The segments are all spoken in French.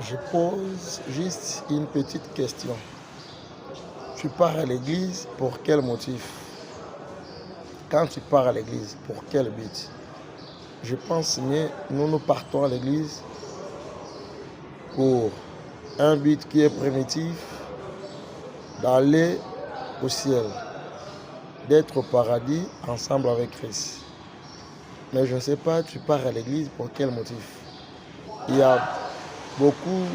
Je pose juste une petite question. Tu pars à l'église pour quel motif? Quand tu pars à l'église, pour quel but? Je pense que nous partons à l'église pour un but qui est primitif, d'aller au ciel, d'être au paradis ensemble avec Christ. Mais je ne sais pas, tu pars à l'église pour quel motif? Il y a beaucoup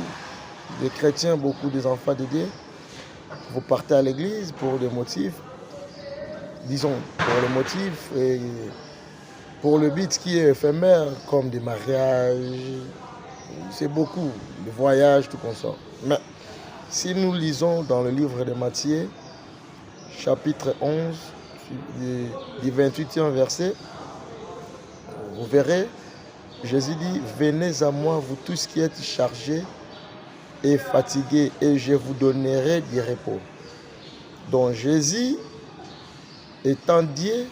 de chrétiens, beaucoup d'enfants de Dieu. Vous partez à l'église pour des motifs, disons, pour le motif et pour le but qui est éphémère, comme des mariages, c'est beaucoup, des voyages, tout comme ça. Mais si nous lisons dans le livre de Matthieu, chapitre 11, du 28e verset, vous verrez, Jésus dit, venez à moi, vous tous qui êtes chargés et fatigués, et je vous donnerai du repos. Donc Jésus, étant Dieu,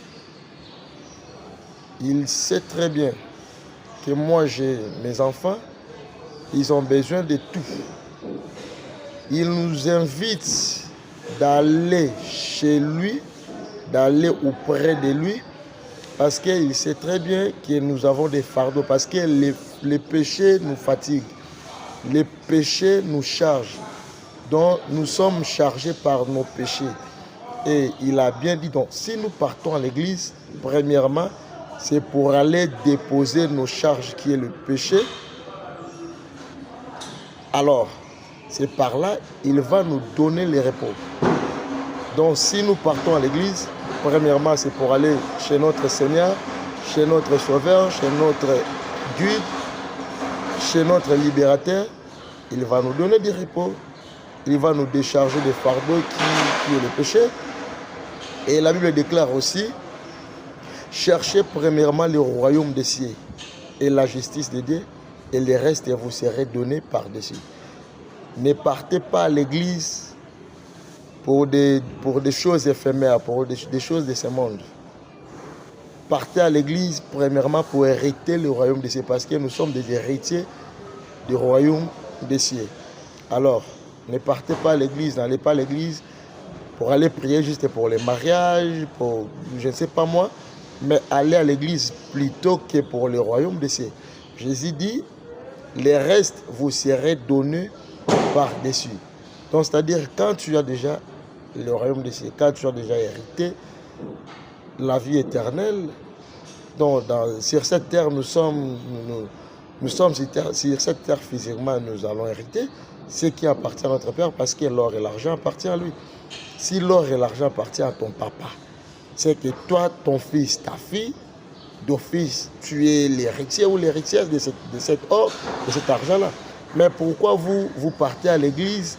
il sait très bien que moi j'ai mes enfants, ils ont besoin de tout. Il nous invite d'aller chez lui, d'aller auprès de lui, parce qu'il sait très bien que nous avons des fardeaux, parce que les péchés nous fatiguent, les péchés nous chargent. Donc nous sommes chargés par nos péchés. Et il a bien dit, donc si nous partons à l'église, premièrement, c'est pour aller déposer nos charges qui est le péché. Alors, c'est par là, il va nous donner le repos. Donc si nous partons à l'église, premièrement, c'est pour aller chez notre Seigneur, chez notre Sauveur, chez notre guide, chez notre libérateur. Il va nous donner du repos. Il va nous décharger des fardeaux qui est le péché. Et la Bible déclare aussi, cherchez premièrement le royaume des cieux et la justice de Dieu, et le reste vous serez donné par-dessus. Ne partez pas à l'église pour des choses éphémères, pour des choses de ce monde. Partez à l'église premièrement pour hériter le royaume des cieux, parce que nous sommes des héritiers du royaume des cieux. Alors, ne partez pas à l'église, n'allez pas à l'église pour aller prier juste pour les mariages, pour je ne sais pas moi, mais allez à l'église plutôt que pour le royaume des cieux. Jésus dit, les restes vous serez donnés par-dessus. Donc, c'est-à-dire, quand tu as déjà le royaume des cieux, quand tu as déjà hérité la vie éternelle, donc sur cette terre, nous sommes sur cette terre physiquement, nous allons hériter ce qui appartient à notre Père, parce que l'or et l'argent appartiennent à lui. Si l'or et l'argent appartiennent à ton papa, c'est que toi, ton fils, ta fille, d'office, tu es l'héritier ou l'héritière de cet or, de cet argent-là. Mais pourquoi vous partez à l'église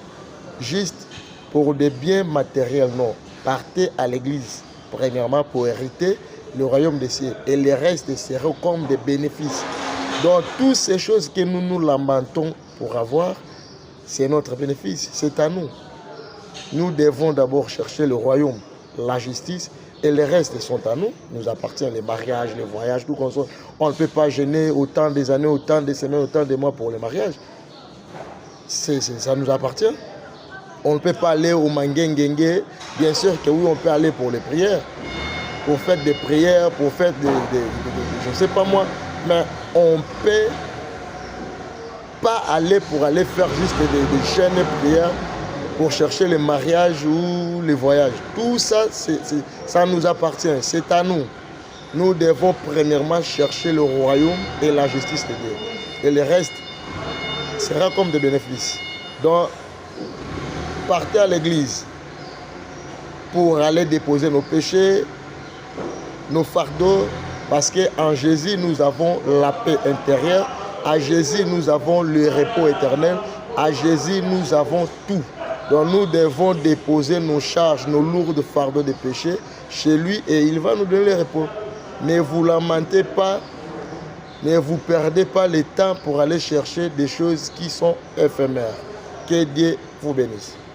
juste pour des biens matériels? Non. Partez à l'église, premièrement, pour hériter le royaume des cieux. Et le reste seront comme des bénéfices. Donc, toutes ces choses que nous nous lamentons pour avoir, c'est notre bénéfice, c'est à nous. Nous devons d'abord chercher le royaume, la justice, et les restes sont à nous. Nous appartient les mariages, les voyages, tout comme ça. On ne peut pas gêner autant des années, autant des semaines, autant de mois pour les mariages. Ça nous appartient. On ne peut pas aller au Mangengengue. Bien sûr que oui, on peut aller pour les prières, pour faire des prières, pour faire je ne sais pas moi, mais on ne peut pas aller pour aller faire juste des chaînes de prières pour chercher les mariages ou les voyages. Tout ça, ça nous appartient, c'est à nous. Nous devons premièrement chercher le royaume et la justice de Dieu. Et le reste sera comme des bénéfices. Donc, partez à l'église pour aller déposer nos péchés, nos fardeaux, parce qu'en Jésus, nous avons la paix intérieure. À Jésus, nous avons le repos éternel. À Jésus, nous avons tout. Donc nous devons déposer nos charges, nos lourds fardeaux de péché chez lui, et il va nous donner le repos. Ne vous lamentez pas, ne vous perdez pas le temps pour aller chercher des choses qui sont éphémères. Que Dieu vous bénisse.